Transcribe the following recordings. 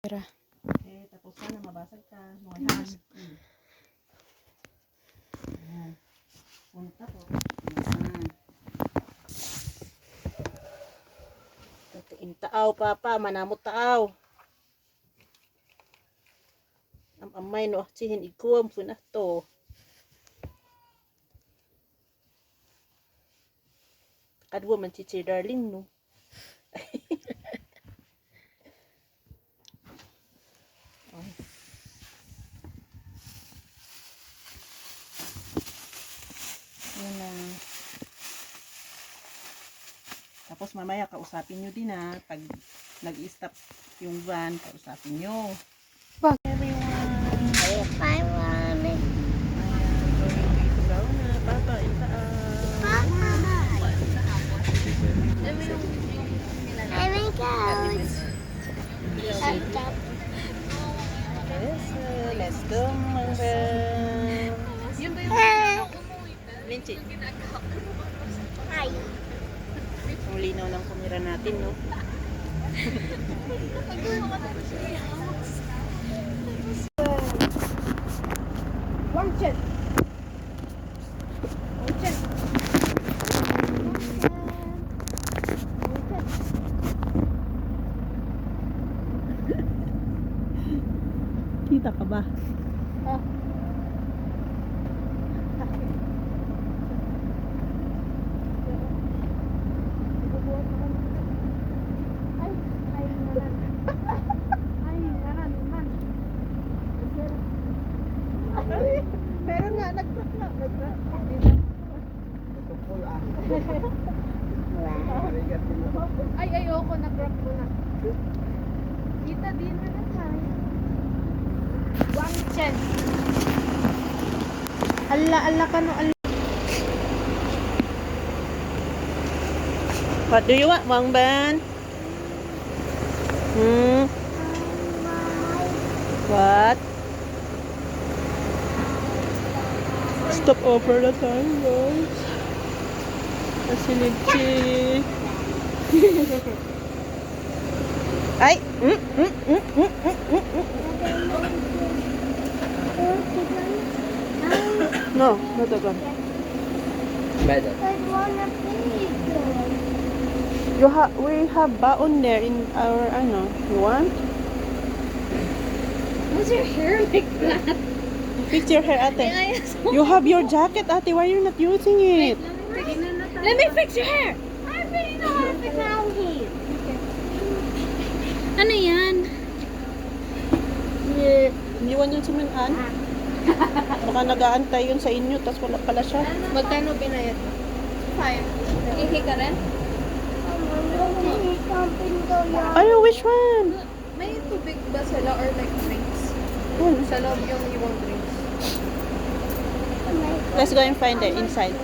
Tara. Tapos na mabasag ka. Mga hands. Ayan. Punta po. Tatiin taaw, papa. Manamot taaw. Ang amay no. Sihin ikuam po na to. Kadwa man si darling no. Yan na. Tapos mamaya kausapin nyo din pag nag-stop yung van, kausapin nyo. Bye, Mommy. Ayan, dito daw na. Papa, Here we go. Let's go, mga van. Lindsay. Hi. Ang linaw ng kumira natin, no? Watch it. Watch it. Kita ka ba? Meron nga, nag-truck na. Ay, ayoko. Nag-rock ko na. Kita din na na tayo. Wangchen. Ala ka no. What do you want, Mang Ben? What? Stop over na tayo, guys. Asilipsi. Ay! No, not that one. I wanna pig. We have baon there in our, you want? What's your hair like that? Fix your hair, ate. You have your jacket, ate. Why are you not using it? Let me fix your hair. I really know how to fix my own hair. Ano yan? Iniwan yung suminan. Baka nag-aantay yun sa inyo, tapos wala pala siya. Magkano binayad mo? 5. Ihi ka rin? Ay, which one? May tubig ba sila or like drinks? Sa loob yung ibang drinks. Let's go and find it inside.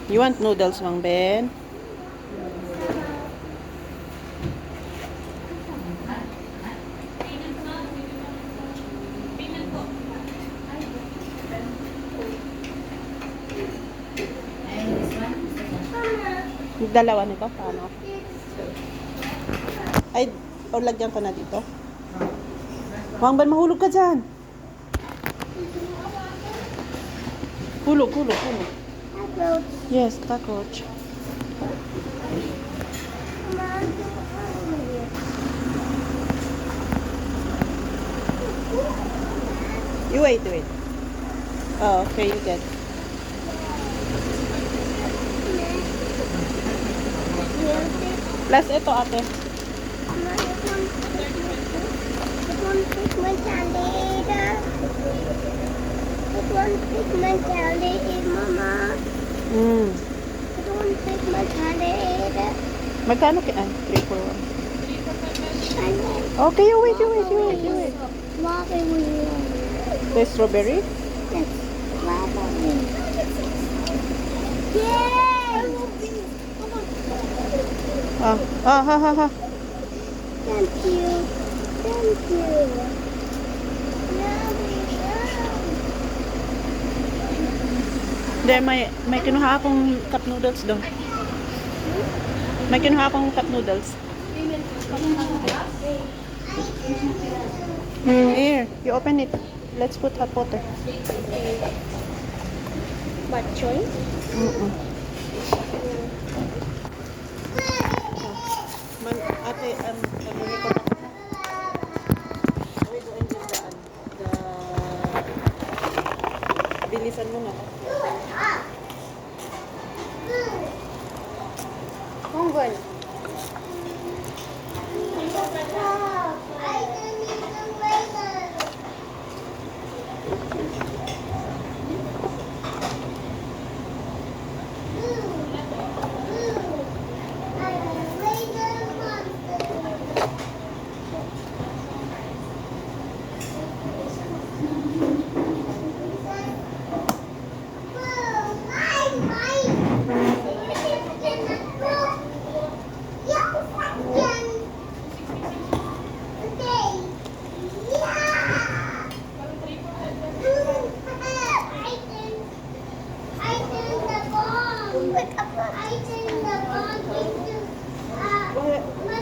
You want noodles, Mang Ben? Dalawa nito, paano? Ay, o lagyan ko na dito. Mang Ben, mahulog ka dyan. Hulog. Yes, cockroach. You wait. Oh, okay, you get. Plus ito, ate. It won't fix my candy, Mama. It won't fix my candy. Magkano kaya? 3 for 1. Okay, you wait. What are we doing? The strawberry? Yes, strawberry. Yay! Ah, ah, ha, ha, ha. Thank you. Thank you. Yummy, yum. There, may kinuha akong cup noodles doon. May kinuha akong cup noodles. Here, you open it. Let's put hot water. Bok choy? Ate, naglulikot ako. Ay, doon yung daan. Bilisan mo na. Mongol.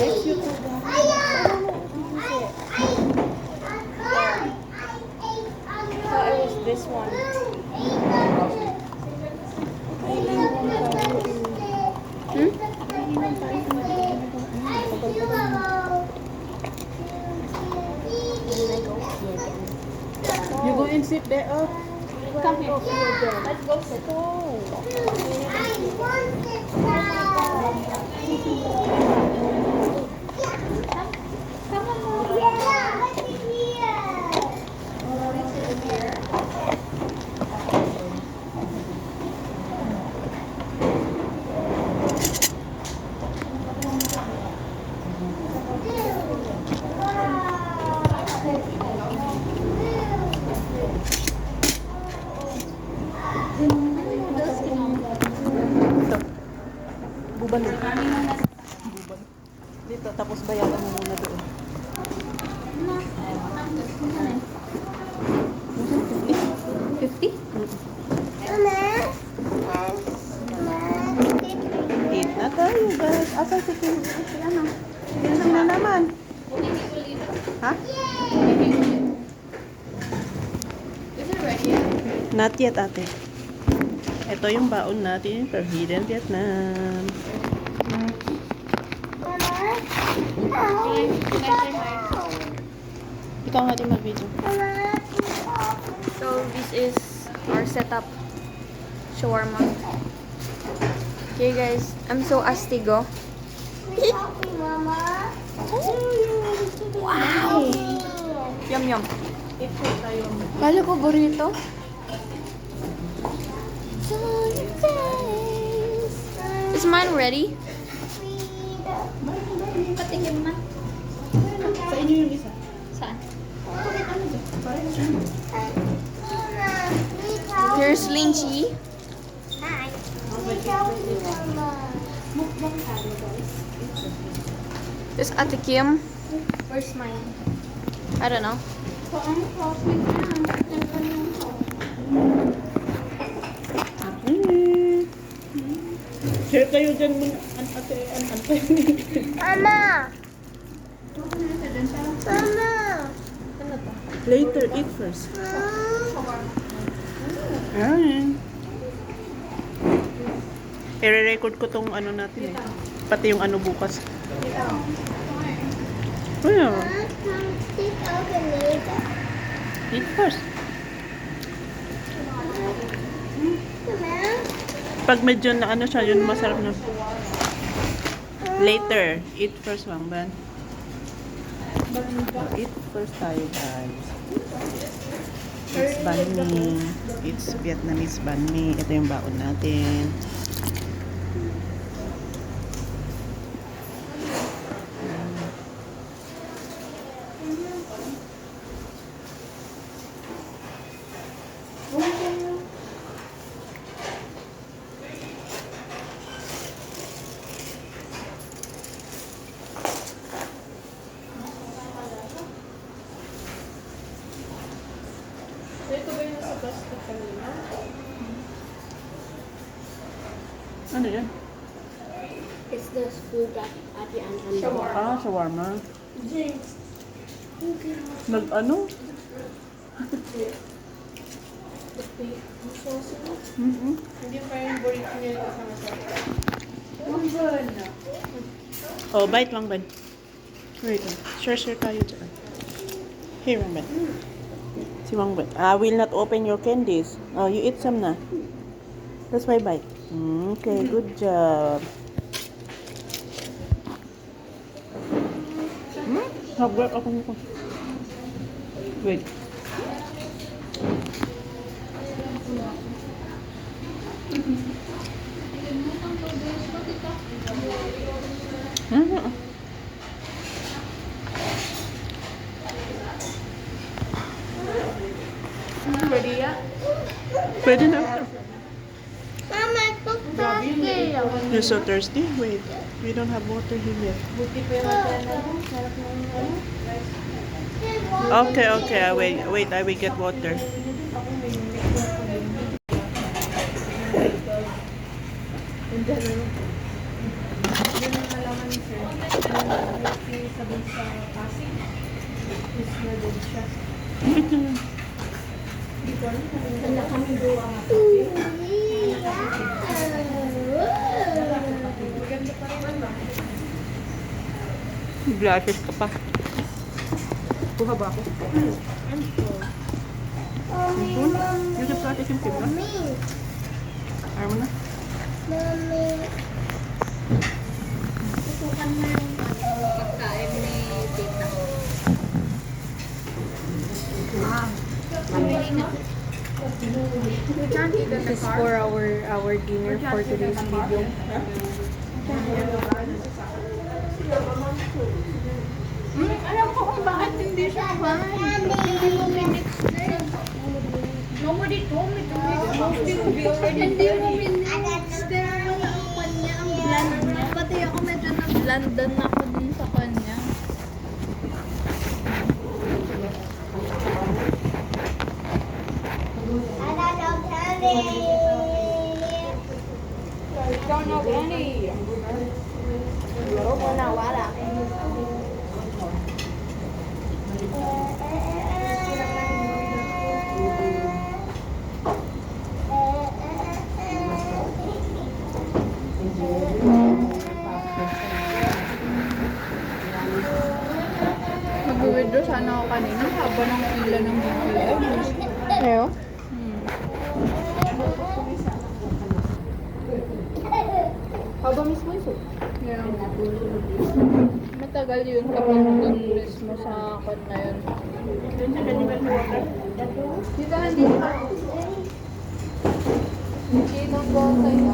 Bless you to Oh, it was this one. You go and sit there. Oh. Come here. Let's go sit. Come on, Mom. Yeah, let's sit here. Bubal. Bubal. Dito, tapos bayaran mo muna doon. Eat na tayo, guys. Asa si Kim? Si ano? Yan na naman. Ha? Is it ready yet? Not yet, ate. Ito yung baon natin for Hidden Vietnam. Can I say hi? Ikaw nga din mag-video. So this is our setup. Shawarma. Okay guys, I'm so astigo. Wow! Yum yum. Eat food tayo. Kala ko burrito. Is mine ready? Patingin na. Sa inyo yung isa. Saan? Here's Lynchy. There's Ate Kim. Where's mine? I don't know. Share kayo dyan muna. Ate. Mama! Mama! Later, eat first. Ayan. I-record ko tong ano natin eh. Pati yung ano bukas. Ayan. Eat first. Pag medyo na ano siya, yun masarap na. Later, eat first, Wang Ban. Eat first tayo, guys. It's banh mi. It's Vietnamese banh mi. Ito yung baon natin. Ano yan? It's the food that Ate Ann and Ah, shawarma. Jinx. Okay. Nag-ano? Mm-mm. Hindi pa yung burrito niya kasama sa Oh, bite lang, Ben. Wait lang. Share tayo dyan. Here, Ben. Si Mang Ben. I will not open your candies. Oh, you eat some na. That's why bite. Okay, good job. Nag-work ako nito. Wait. Ready ya? Pwede na. Mama, cook that. You're so thirsty? Wait. We don't have water here yet. Buti pa yung mata na sarap ng ano. Okay. Wait, I will get water. Yung dalawa. Yun ang malaman ni sir. Yung sabi sa Pasig. Is na din siya. Hindi ko alam. Wala kami gawa nga. Maganda pa rin ano. Glasses ka pa. Kuha ba ako? I'm sure. Mommy, Yung sa plato yung tibla. mommy, Ayaw mo na? mommy. Tutukan mo yung pagkain ni Tita. This is for our dinner for today's video. Alam ko kung bakit hindi siya fine. Hindi mo minix din. Nobody told me to make it. Mostly will be already hindi mo minix. Pero yung kanya, ang bland niya. Pati ako medyo nag-blandan ako dun sa kanya. Ikaw na gani. Siguro mo na wala. Mag-withdraw sana ako kanina. Haba ng pila ng BPM. Ayaw? Haba mismo yun. Yeah. Matagal yun kapag doon mismo sa kon na yun. Dito, dito. Dito po tayo.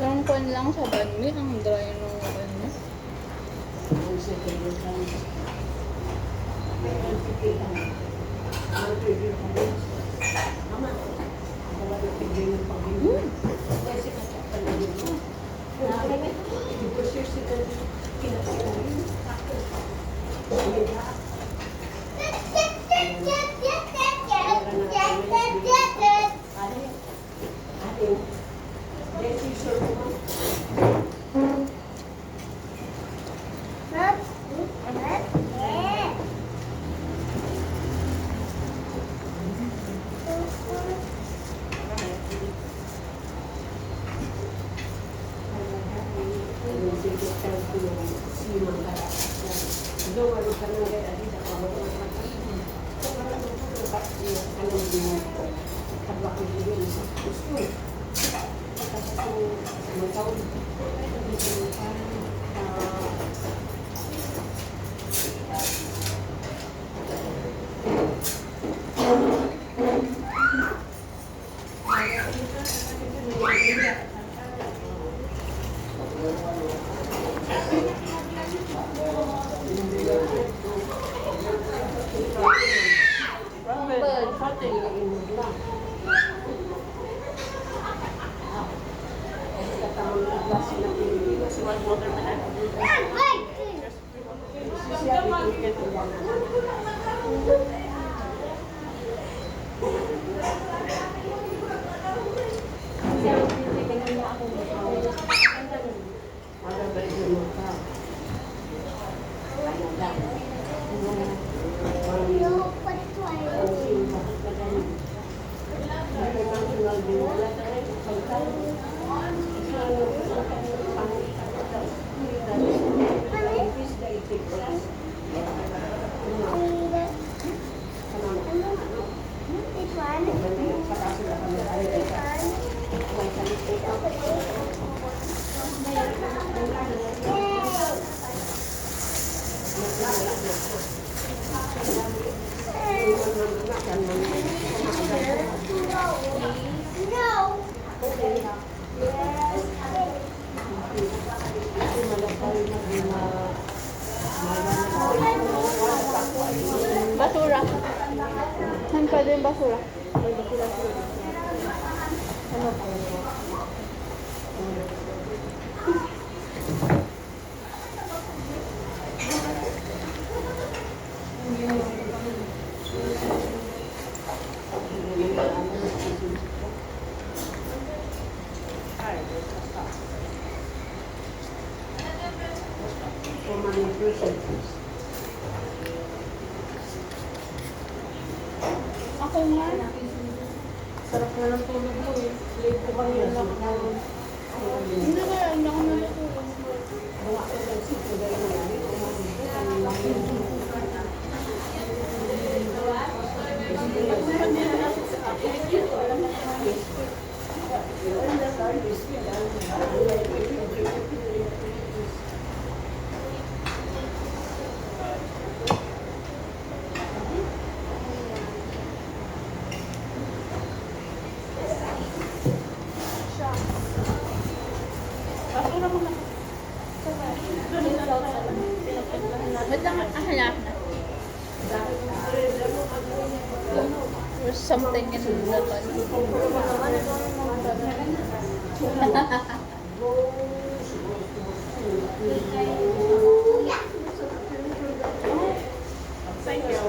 Yung kon lang sa banmi, ang dry nung kanya. want watermelon? Basura. Saan pwede yung basura? Ako nga. Sarap na ng tulog mo eh. Late ko kanina na Hindi ba? Hindi ako natutulog. Ba't lang hanap na? There's something in the bottle. Thank you.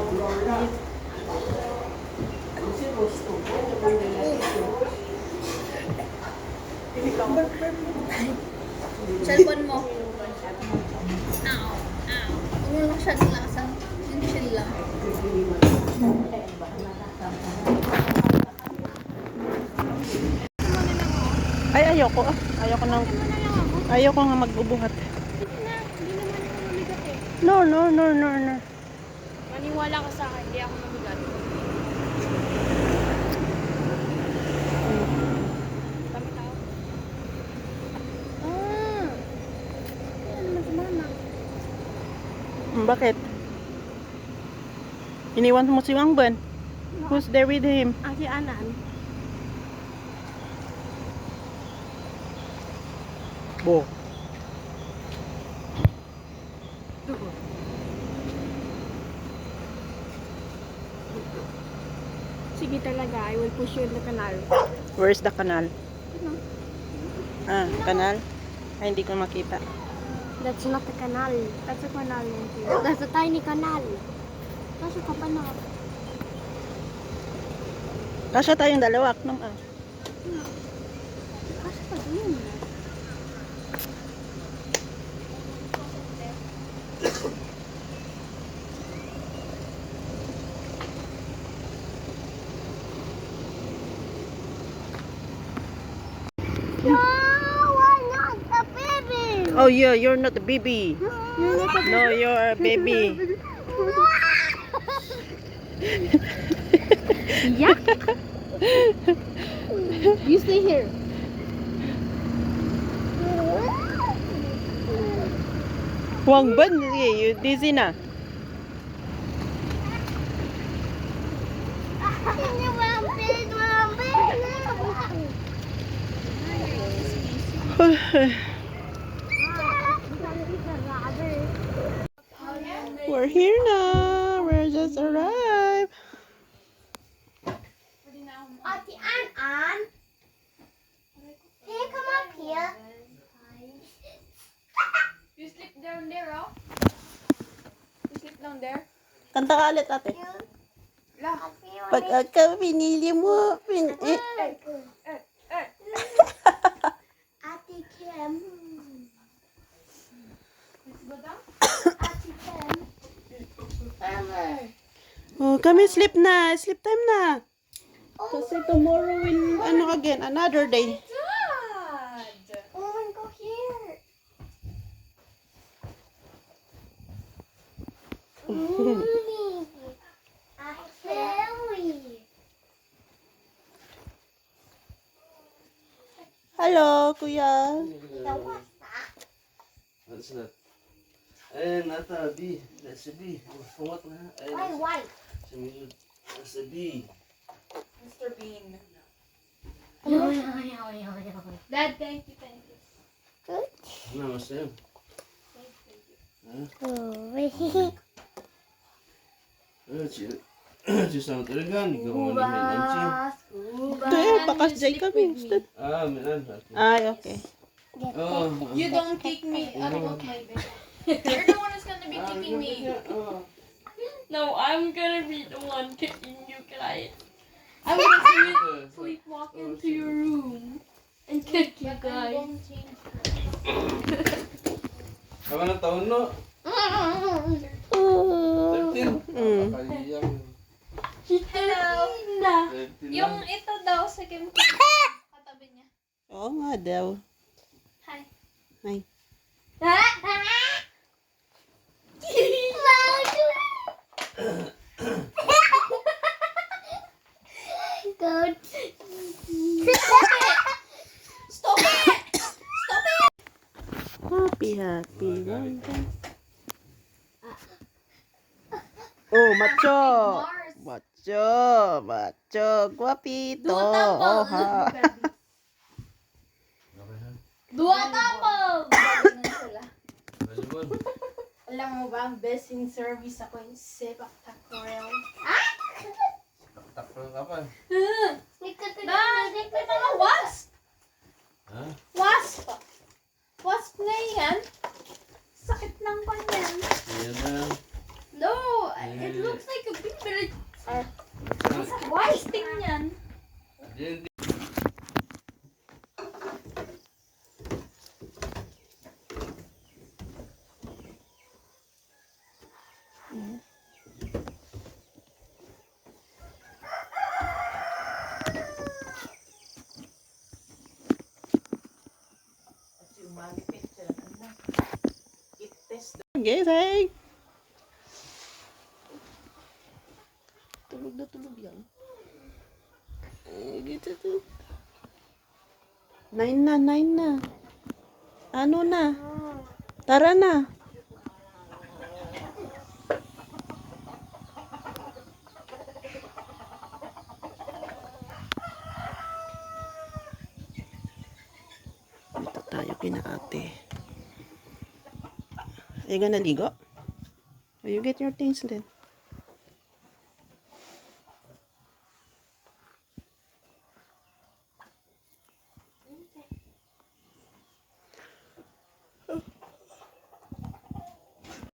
Cellphone mo. Ow. Ow. Huwag mo masyadong lasa. Yung chill lang. Ay, ayoko ah. Ayoko nga magbubuhat. Hindi naman ako mabigat eh. No. Maniwala ka sa akin, hindi ako mabigat. Kami tao. Kaya naman si mama. Bakit? Iniwan mo si Wangban? Who's there with him? Si Anan. Bo. Sige talaga, I will push you in the canal. Where's the canal? Ah, canal? Ay, hindi ko makita. That's not a canal. That's a canal. That's a tiny canal. Kaso ka pa na. Kasya tayong dalawa, Aknam ah. Kaso pa din. No, I'm not a baby. Oh yeah, you're not a baby. You're not a No, you're a baby. Yeah. You stay here. Wangban, you dizzy na. We're here now. We're just arrived. Auntie Ann, can you come up here? Kanta ka ulit, ate. Pag ikaw pinili mo, Ate Kim. Ate Kim. Mama. Oh, kami sleep na. Sleep time na. Kasi tomorrow will, again, another day. Dad! Oh, go here. Mommy. Family. Hello, kuya. Now what's that? What's that? Eh, nata, B. That's a B. What na? Why white? That's a B. Mr. Bean. Oh, Dad, thank you, thank you. No, Sam. Just talaga, hindi ka mo Kaya, bakas jay kami. Instead. Minan. Ay, okay. Oh, You don't kick me out of my bed. You're the one who's gonna be kicking me. No, I'm gonna be the one kicking you, guys. I'm gonna sleepwalk into your room and kick you guys. Kamu na taon no? 13. Hello. 13 Yung lang. ito daw sa Kim katabi niya. Oo nga daw. Hi. Ay. Good. Stop it! Stop it! Happy, happy. Oh, macho. Mars. Macho. Macho. Guapito. Dua tapo. Oh, ha. Dua tapo. Balibon. Alam mo ba, ang best in service ako yung sepak takraw. Takto ka pa. May mga wasp. Ha? Wasp. Wasp na yan. Sakit ng kanyan. Ayan na. No, it looks like a big but wasp thing yan. Hindi. Gising. Tulog yan. Gitu tuh. 9 na. Ano na? Tara na. Dito tayo kina ate. Are you gonna ligo? Oh, you get your things then.